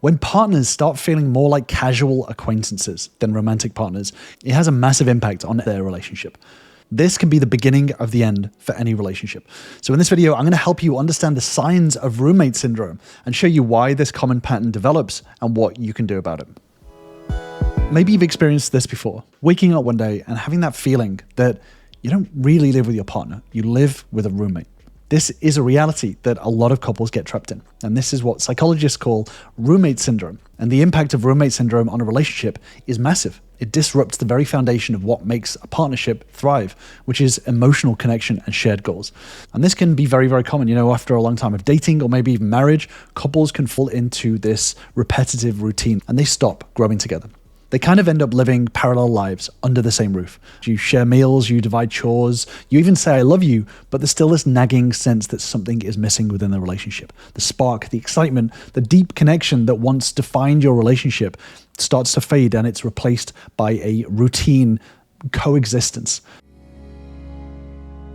When partners start feeling more like casual acquaintances than romantic partners, it has a massive impact on their relationship. This can be the beginning of the end for any relationship. So in this video, I'm going to help you understand the signs of roommate syndrome and show you why this common pattern develops and what you can do about it. Maybe you've experienced this before, waking up one day and having that feeling that you don't really live with your partner, you live with a roommate. This is a reality that a lot of couples get trapped in. And this is what psychologists call roommate syndrome. And the impact of roommate syndrome on a relationship is massive. It disrupts the very foundation of what makes a partnership thrive, which is emotional connection and shared goals. And this can be very, very common. After a long time of dating or maybe even marriage, couples can fall into this repetitive routine and they stop growing together. They kind of end up living parallel lives under the same roof. You share meals, you divide chores, you even say I love you, but there's still this nagging sense that something is missing within the relationship. The spark, the excitement, the deep connection that once defined your relationship starts to fade and it's replaced by a routine coexistence.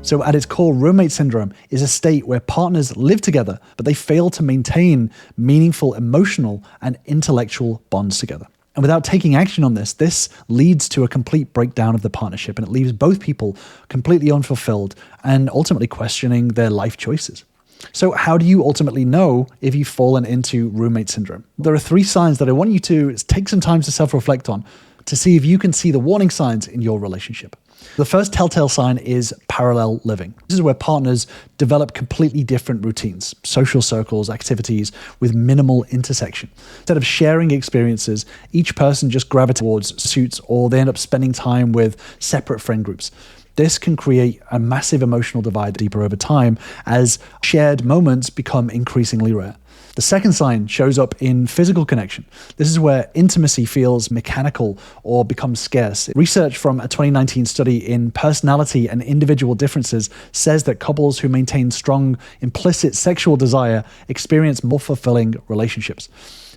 So at its core, roommate syndrome is a state where partners live together, but they fail to maintain meaningful emotional and intellectual bonds together. And without taking action on this leads to a complete breakdown of the partnership, and it leaves both people completely unfulfilled and ultimately questioning their life choices. So how do you ultimately know if you've fallen into roommate syndrome? There are 3 signs that I want you to take some time to self-reflect on to see if you can see the warning signs in your relationship. The first telltale sign is parallel living. This is where partners develop completely different routines, social circles, activities with minimal intersection. Instead of sharing experiences, each person just gravitates towards suits or they end up spending time with separate friend groups. This can create a massive emotional divide deeper over time as shared moments become increasingly rare. The second sign shows up in physical connection. This is where intimacy feels mechanical or becomes scarce. Research from a 2019 study in personality and individual differences says that couples who maintain strong implicit sexual desire experience more fulfilling relationships.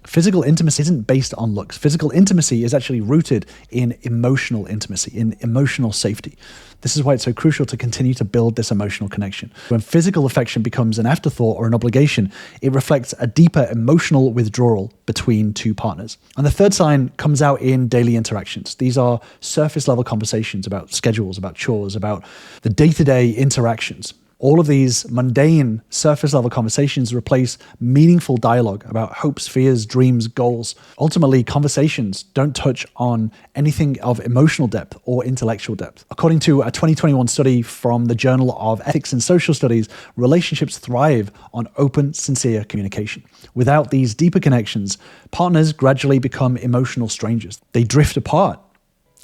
Physical intimacy isn't based on looks. Physical intimacy is actually rooted in emotional intimacy, in emotional safety. This is why it's so crucial to continue to build this emotional connection. When physical affection becomes an afterthought or an obligation, it reflects a deeper emotional withdrawal between two partners. And the third sign comes out in daily interactions. These are surface level conversations about schedules, about chores, about the day-to-day interactions. All of these mundane, surface-level conversations replace meaningful dialogue about hopes, fears, dreams, goals. Ultimately, conversations don't touch on anything of emotional depth or intellectual depth. According to a 2021 study from the Journal of Ethics and Social Studies, relationships thrive on open, sincere communication. Without these deeper connections, partners gradually become emotional strangers. They drift apart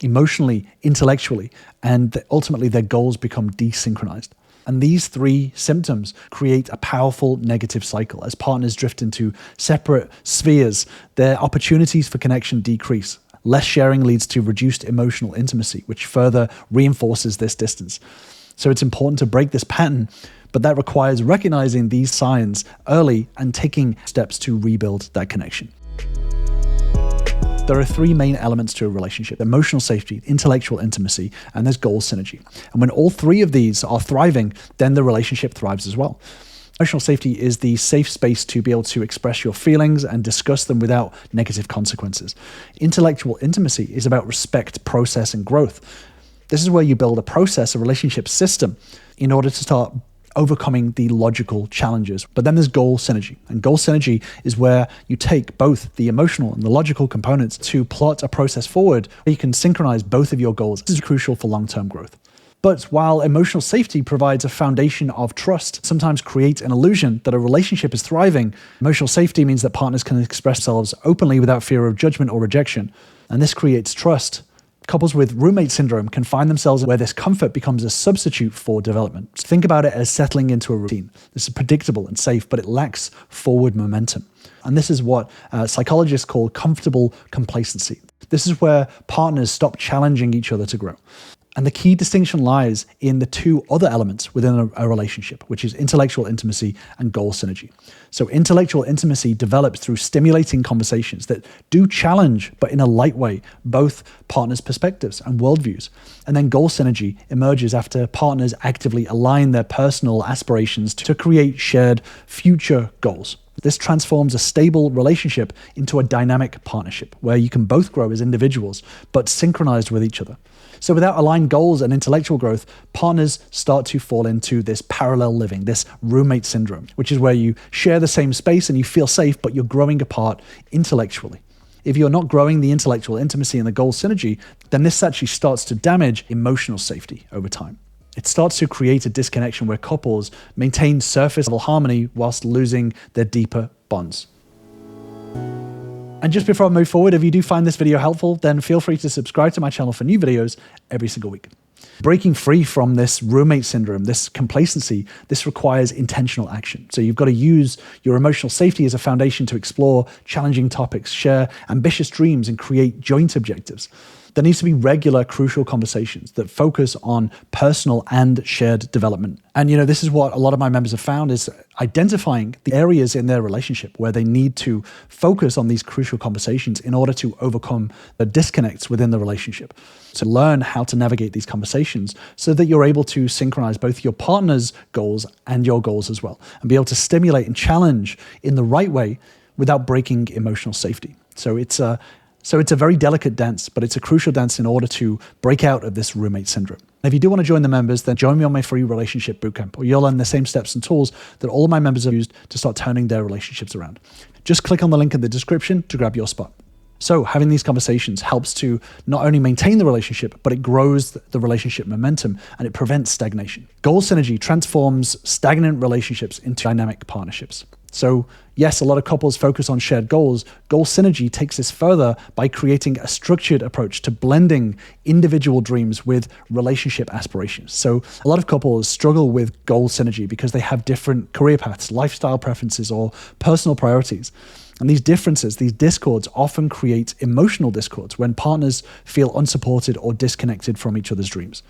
emotionally, intellectually, and ultimately their goals become desynchronized. And these 3 symptoms create a powerful negative cycle. As partners drift into separate spheres, their opportunities for connection decrease. Less sharing leads to reduced emotional intimacy, which further reinforces this distance. So it's important to break this pattern, but that requires recognizing these signs early and taking steps to rebuild that connection. There are 3 main elements to a relationship: emotional safety, intellectual intimacy, and there's goal synergy. And when all 3 of these are thriving, then the relationship thrives as well. Emotional safety is the safe space to be able to express your feelings and discuss them without negative consequences. Intellectual intimacy is about respect, process, and growth. This is where you build a process, a relationship system, in order to start overcoming the logical challenges. But then there's goal synergy. And goal synergy is where you take both the emotional and the logical components to plot a process forward where you can synchronize both of your goals. This is crucial for long-term growth. But while emotional safety provides a foundation of trust, sometimes creates an illusion that a relationship is thriving, emotional safety means that partners can express themselves openly without fear of judgment or rejection. And this creates trust. Couples with roommate syndrome can find themselves where this comfort becomes a substitute for development. So think about it as settling into a routine. This is predictable and safe, but it lacks forward momentum. And this is what psychologists call comfortable complacency. This is where partners stop challenging each other to grow. And the key distinction lies in the 2 other elements within a relationship, which is intellectual intimacy and goal synergy. So intellectual intimacy develops through stimulating conversations that do challenge, but in a light way, both partners' perspectives and worldviews. And then goal synergy emerges after partners actively align their personal aspirations to create shared future goals. This transforms a stable relationship into a dynamic partnership where you can both grow as individuals, but synchronized with each other. So without aligned goals and intellectual growth, partners start to fall into this parallel living, this roommate syndrome, which is where you share the same space and you feel safe, but you're growing apart intellectually. If you're not growing the intellectual intimacy and the goal synergy, then this actually starts to damage emotional safety over time. It starts to create a disconnection where couples maintain surface level harmony whilst losing their deeper bonds. And just before I move forward, if you do find this video helpful, then feel free to subscribe to my channel for new videos every single week. Breaking free from this roommate syndrome, this complacency, this requires intentional action. So you've got to use your emotional safety as a foundation to explore challenging topics, share ambitious dreams, and create joint objectives. There needs to be regular, crucial conversations that focus on personal and shared development. And this is what a lot of my members have found is identifying the areas in their relationship where they need to focus on these crucial conversations in order to overcome the disconnects within the relationship. So learn how to navigate these conversations so that you're able to synchronize both your partner's goals and your goals as well, and be able to stimulate and challenge in the right way without breaking emotional safety. So it's a very delicate dance, but it's a crucial dance in order to break out of this roommate syndrome. And if you do want to join the members, then join me on my free relationship bootcamp, where you'll learn the same steps and tools that all of my members have used to start turning their relationships around. Just click on the link in the description to grab your spot. So having these conversations helps to not only maintain the relationship, but it grows the relationship momentum and it prevents stagnation. Goal synergy transforms stagnant relationships into dynamic partnerships. So yes, a lot of couples focus on shared goals. Goal synergy takes this further by creating a structured approach to blending individual dreams with relationship aspirations. So a lot of couples struggle with goal synergy because they have different career paths, lifestyle preferences, or personal priorities. And these differences, these discords, often create emotional discords when partners feel unsupported or disconnected from each other's dreams.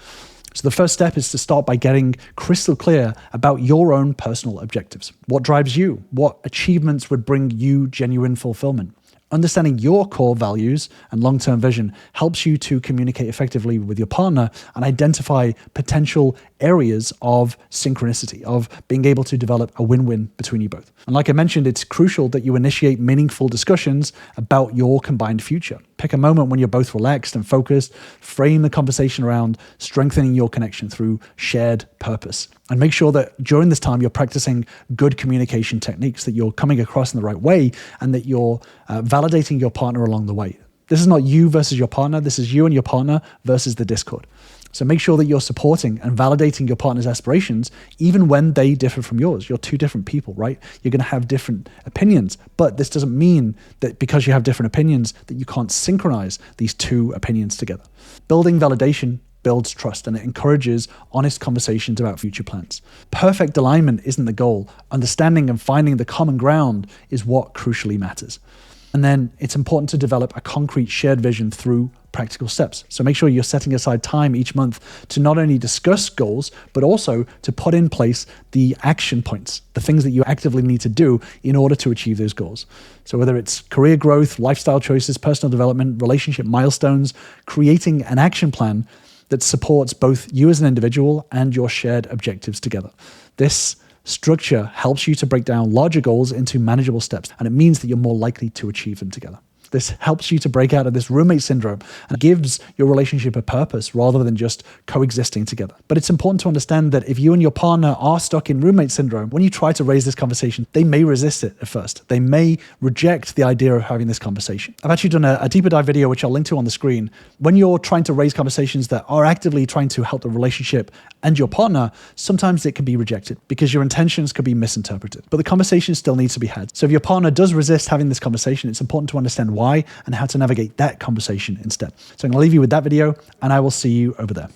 So the first step is to start by getting crystal clear about your own personal objectives. What drives you? What achievements would bring you genuine fulfillment? Understanding your core values and long-term vision helps you to communicate effectively with your partner and identify potential areas of synchronicity, of being able to develop a win-win between you both. And like I mentioned, it's crucial that you initiate meaningful discussions about your combined future. Pick a moment when you're both relaxed and focused, frame the conversation around strengthening your connection through shared purpose. And make sure that during this time, you're practicing good communication techniques, that you're coming across in the right way, and that you're validating your partner along the way. This is not you versus your partner. This is you and your partner versus the discord. So make sure that you're supporting and validating your partner's aspirations, even when they differ from yours. You're two different people, right? You're going to have different opinions, but this doesn't mean that because you have different opinions that you can't synchronize these two opinions together. Building validation builds trust, and it encourages honest conversations about future plans. Perfect alignment isn't the goal. Understanding and finding the common ground is what crucially matters. And then it's important to develop a concrete shared vision through practical steps. So make sure you're setting aside time each month to not only discuss goals, but also to put in place the action points, the things that you actively need to do in order to achieve those goals. So whether it's career growth, lifestyle choices, personal development, relationship milestones, creating an action plan that supports both you as an individual and your shared objectives together. This structure helps you to break down larger goals into manageable steps, and it means that you're more likely to achieve them together. This helps you to break out of this roommate syndrome and gives your relationship a purpose rather than just coexisting together. But it's important to understand that if you and your partner are stuck in roommate syndrome, when you try to raise this conversation, they may resist it at first. They may reject the idea of having this conversation. I've actually done a deeper dive video, which I'll link to on the screen. When you're trying to raise conversations that are actively trying to help the relationship and your partner, sometimes it can be rejected because your intentions could be misinterpreted. But the conversation still needs to be had. So if your partner does resist having this conversation, it's important to understand why and how to navigate that conversation instead. So I'm going to leave you with that video, and I will see you over there.